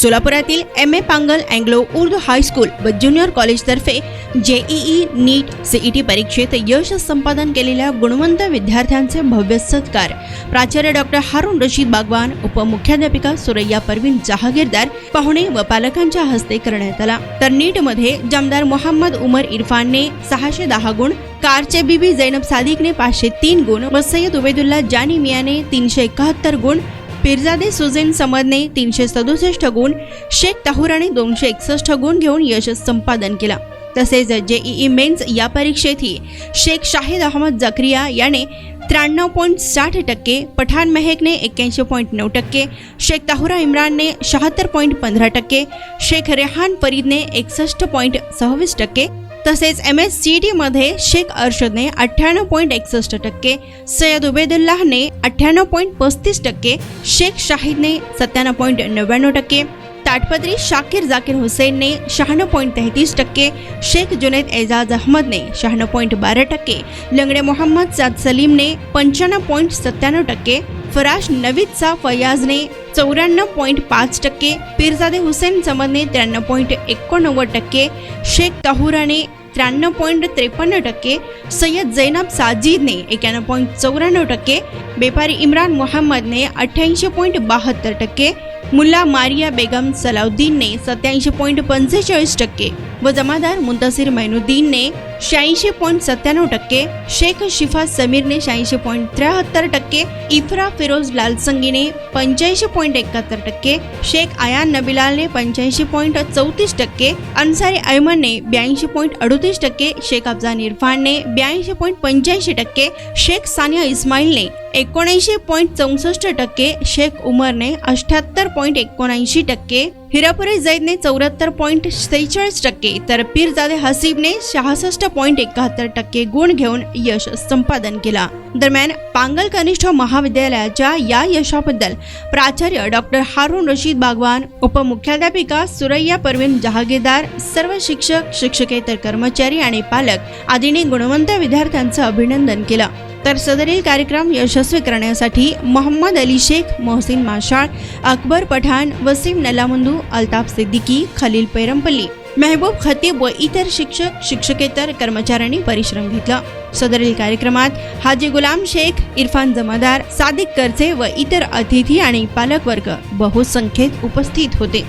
सोलापुरातील MA Pongal Anglo Urdu high school व junior कॉलेजतर्फे JEE NEET CET परीक्षेत यश संपादन केलेल्या गुणवंत विद्यार्थ्यांचे भव्य सत्कार प्राचार्य डॉक्टर हारून रशीद बागवान, उपमुख्याध्यापिका सुरैया परवीन जहागीरदार, पाहुणे व पालकांच्या हस्ते करण्यात आला। तर नीट मध्ये जामदार मोहम्मद उमर इरफानने 610 गुण, कारचे बीबी जैनब सादिकने 503 गुण व सय्यद उबैदुल्ला जानी मियाने 371 गुण, पीरजादे सुझैन समदने 367 गुण, शेख ताहुराने 261 गुण घेऊन यश संपादन केला। तसेच JEE मेन्स या परीक्षेतही शेख शाहिद अहमद जकरिया याने 93.60%, पठाण महकने 81.9%, शेख ताहुरा इम्रानने 76.15%, शेख रेहान फरीदने 61.26%, तसेच MS-CET मध्ये शेख अरशदने 98.61%, सय्यद उबैदुल्लाहने 98.35%, शेख शाहिदने 97.99%, ताटपत्री शाकिर जाकिर हुसैनने 96.33%, शेख जुनैद एजाज अहमदने 96.12%, लंगडे मोहम्मद साद सलीमने 95.97%, फराश नवीदचा फयाजने 94.5%, पीरजादे हुसैन समदने 93.89%, शेख ताहुराने 93.53%, सय्यद जैनब साजिदने 91.94%, बेपारी इम्रान मोहम्मदने 88.72%, मुल्ला मारिया बेगम सलाउद्दीनने 87.45% व जमादार मुंतसिर मैनुद्दीनने 86.97%, शेख शिफा समीरने 86.73%, इफ्रा फिरोज लालसंगीने 85.71%, शेख आयान नबिलालने 85.34%, अन्सारी अयमनने 82.38%, शेख अफजान इरफानने 82.85%, शेख सानिया इस्माइलने 79.64%, शेख उमरने 78.79%, हिरापुरे जैदने 74.46%, तर पीरजादे हसीबने 66.71% गुण घेऊन यश संपादन केला। दरम्यान पांगल कनिष्ठ महाविद्यालयाच्या या यशाबद्दल प्राचार्य डॉक्टर हारून रशीद बागवान, उपमुख्याध्यापिका सुरैया परवीन जहागीरदार, सर्व शिक्षक, शिक्षकेतर कर्मचारी आणि पालक आदींनी गुणवंत विद्यार्थ्यांचं अभिनंदन केलं। तर सदरील कार्यक्रम यशस्वी करण्यासाठी मोहम्मद अली शेख, मोहसिन माशाळ, अकबर पठाण, वसीम नलामुंदू, अल्ताफ सिद्दीकी, खलील पैरंपल्ली, महबूब खतीब व इतर शिक्षक, शिक्षकेतर कर्मचाऱ्यांनी परिश्रम घेतला। सदरील कार्यक्रमात हाजी गुलाम शेख, इरफान जमादार, सादिक करचे व इतर अतिथी आणि पालक वर्ग बहुसंख्येत उपस्थित होते।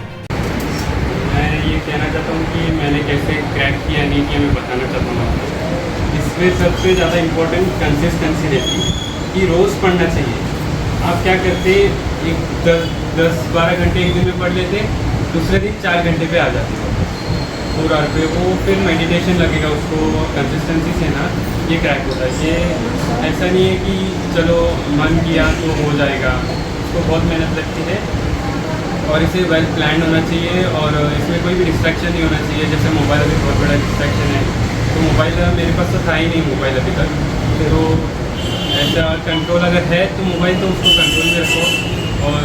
मैं ये कहना चाहता हूँ कि मैंने कैसे क्रैक किया नहीं किया मैं बताना चाहता हूँ। इसमें सबसे ज़्यादा इम्पोर्टेंट कंसिस्टेंसी रहती है कि रोज़ पढ़ना चाहिए। आप क्या करते, एक 10-12 घंटे एक दिन में पढ़ लेते, दूसरे दिन 4 घंटे पे आ जाते पूरा पे, वो फिर मेडिटेशन लगेगा उसको। कंसिस्टेंसी से ना ये क्रैक होता है। ये ऐसा नहीं है कि चलो मन किया तो हो जाएगा, उसको बहुत मेहनत लगती है और इसे वेल प्लान होना चाहिए और इसमें कोई भी डिस्ट्रैक्शन नहीं होना चाहिए। जैसे मोबाइल अभी बहुत बड़ा डिस्ट्रैक्शन है, तो मोबाइल मेरे पास तो था ही नहीं मोबाइल अभी तक, तो ऐसा कंट्रोल अगर है तो मोबाइल तो उसको कंट्रोल में रखो। और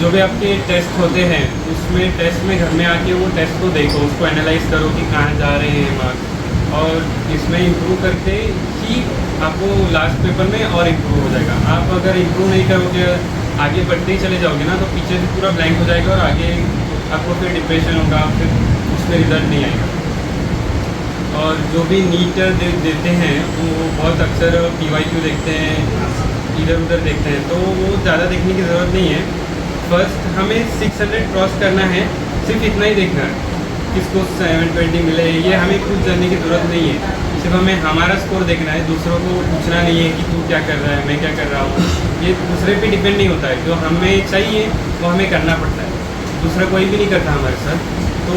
जो भी आपके टेस्ट होते हैं उसमें टेस्ट में घर में आके वो टेस्ट को देखो, उसको एनालाइज करो कि कहाँ जा रहे हैं मार्क्स, और इसमें इम्प्रूव करके ही आपको लास्ट पेपर में और इम्प्रूव हो जाएगा। आप अगर इम्प्रूव नहीं करोगे, आगे बढ़ते ही चले जाओगे ना, तो पीछे से पूरा ब्लैंक हो जाएगा और आगे आपको फिर डिप्रेशन होगा, फिर उसमें रिजल्ट नहीं आएगा। और जो भी नीट देते हैं वो बहुत अक्सर PYQ देखते हैं, इधर उधर देखते हैं, तो वो ज़्यादा देखने की ज़रूरत नहीं है। फर्स्ट हमें 600 क्रॉस करना है, सिर्फ इतना ही देखना है, किसको 720 मिले, ये हमें कुछ जानने की ज़रूरत नहीं है। सिर्फ हमें हमारा स्कोर देखना है, दूसरों को पूछना नहीं है कि तू क्या कर रहा है, मैं क्या कर रहा हूँ। ये दूसरे पे डिपेंड नहीं होता है, जो हमें चाहिए वो हमें करना पड़ता है, दूसरा कोई भी नहीं करता हमारे साथ। तो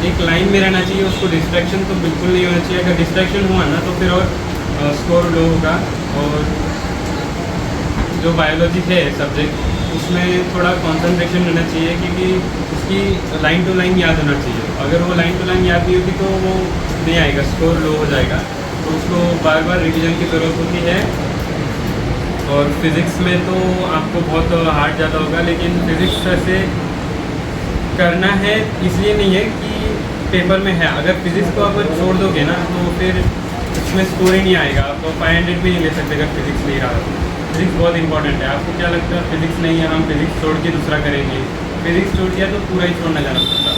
एक लाइन में रहना चाहिए, उसको डिस्ट्रैक्शन तो बिल्कुल नहीं होना चाहिए। अगर डिस्ट्रैक्शन हुआ ना तो फिर और स्कोर लो होगा। और जो बायोलॉजी है सब्जेक्ट, उसमें थोड़ा कंसंट्रेशन रहना चाहिए, क्योंकि उसकी लाइन टू लाइन याद होना चाहिए। अगर वो लाइन टू लाइन याद नहीं होगी तो वो नहीं आएगा, स्कोर लो हो जाएगा। तो उसको बार बार रिवीजन की ज़रूरत होती है। और फिज़िक्स में तो आपको बहुत हार्ड ज़्यादा होगा, लेकिन फिज़िक्स ऐसे करना है इसलिए नहीं है कि पेपर में है। अगर फिज़िक्स को आप छोड़ दोगे ना तो फिर इसमें स्कोर ही नहीं आएगा, आप 500 भी नहीं ले सकते अगर फिज़िक्स नहीं रहा। फिज़िक्स बहुत इंपॉर्टेंट है। आपको क्या लगता है फिज़िक्स नहीं है, हम फिज़िक्स छोड़ के दूसरा करेंगे, फिजिक्स छोड़ दिया तो पूरा ही छोड़ना जाना पड़ता।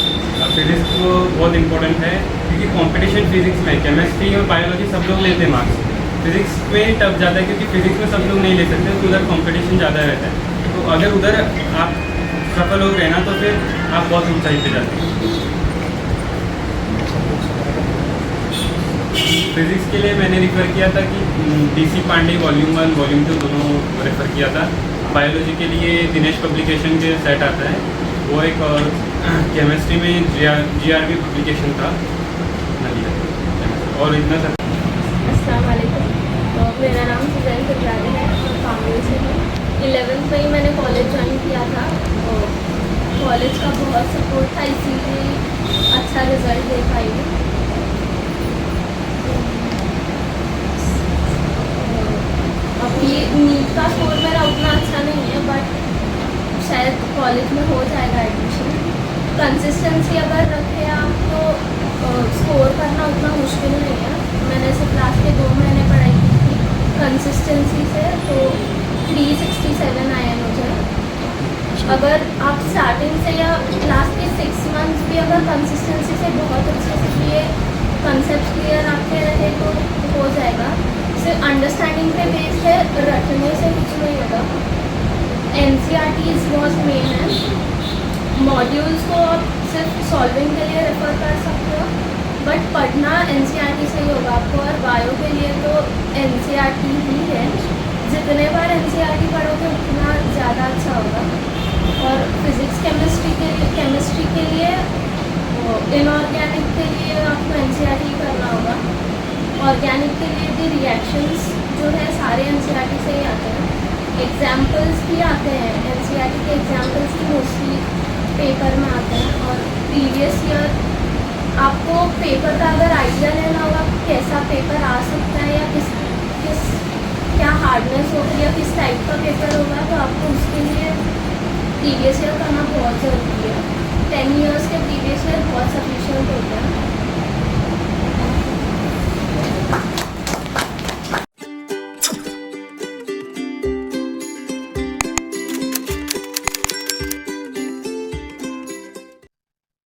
फिजिक्स तो बहुत इंपॉर्टेंट है क्योंकि कंपटीशन फिजिक्स में, केमिस्ट्री और बायोलॉजी सब लोग लेते हैं मार्क्स, फिजिक्स में टफ ज़्यादा है क्योंकि फिजिक्स में सब लोग नहीं ले सकते, तो उधर कंपटीशन ज़्यादा रहता है। तो अगर उधर आप सफल हो गए ना तो फिर आप बहुत ऊंचाई पे जाते हैं। फिजिक्स के लिए मैंने रेफ़र किया था कि DC पांडे वॉल्यूम 1 वॉल्यूम 2 दोनों रेफ़र किया था। बायोलॉजी के लिए दिनेश पब्लिकेशन के सेट आता है वो एक, और केमिस्ट्री में GRV पब्लिकेशन था और इतना सब। अस्सलाम वालेकुम। तो मेरा नाम सुजैन कटियारी है और कांगड़ी से हूँ। 11th में ही मैंने कॉलेज ज्वाइन किया था और कॉलेज का बहुत सपोर्ट था, इसीलिए अच्छा रिज़ल्ट दे पाई हूँ। अब ये नीट का स्कोर मेरा उतना अच्छा नहीं है, बट शायद कॉलेज में हो जाएगा एडमिशन। कंसिस्टेंसी अगर रखे आप तो स्कोर करना उतना मुश्किल नहीं है। मैंने सिर्फ लास्ट के 2 महीने पढ़ाई की थी कंसिस्टेंसी से, तो 367 आए हैं मुझे। अगर आप स्टार्टिंग से या लास्ट के 6 मंथ्स भी अगर कंसिस्टेंसी से बहुत अच्छे से किए, कंसेप्ट क्लियर आपके रहे तो हो जाएगा। सिर्फ अंडरस्टैंडिंग पे बेस है, रटने से कुछ नहीं होगा। NCERTs बहुत मेन है, मॉड्यूल्स को आप सिर्फ सॉल्विंग के लिए रेफ़र कर सकते हो, बट पढ़ना NCERT से ही होगा आपको। और बायो के लिए तो NCERT ही है, जितने बार NCERT पढ़ोगे उतना ज़्यादा अच्छा होगा। और फिज़िक्स केमिस्ट्री के लिए इनऑर्गेनिक के लिए आपको NCERT ही करना होगा। ऑर्गेनिक के लिए भी रिएक्शंस जो है सारे NCERT से ही आते हैं, एग्जाम्पल्स भी आते हैं NCERT के, एग्जाम्पल्स भी मोस्टली पेपर में आते हैं। और प्रीवियस ईयर आपको पेपर का अगर आइडिया लेना होगा कैसा पेपर आ सकता है या किस क्या हार्डनेस होगी या किस टाइप का पेपर होगा, तो आपको उसके लिए प्रीवियस ईयर करना बहुत ज़रूरी है। 10 ईयर्स के प्रीवियस ईयर बहुत सफिशिएंट होते हैं।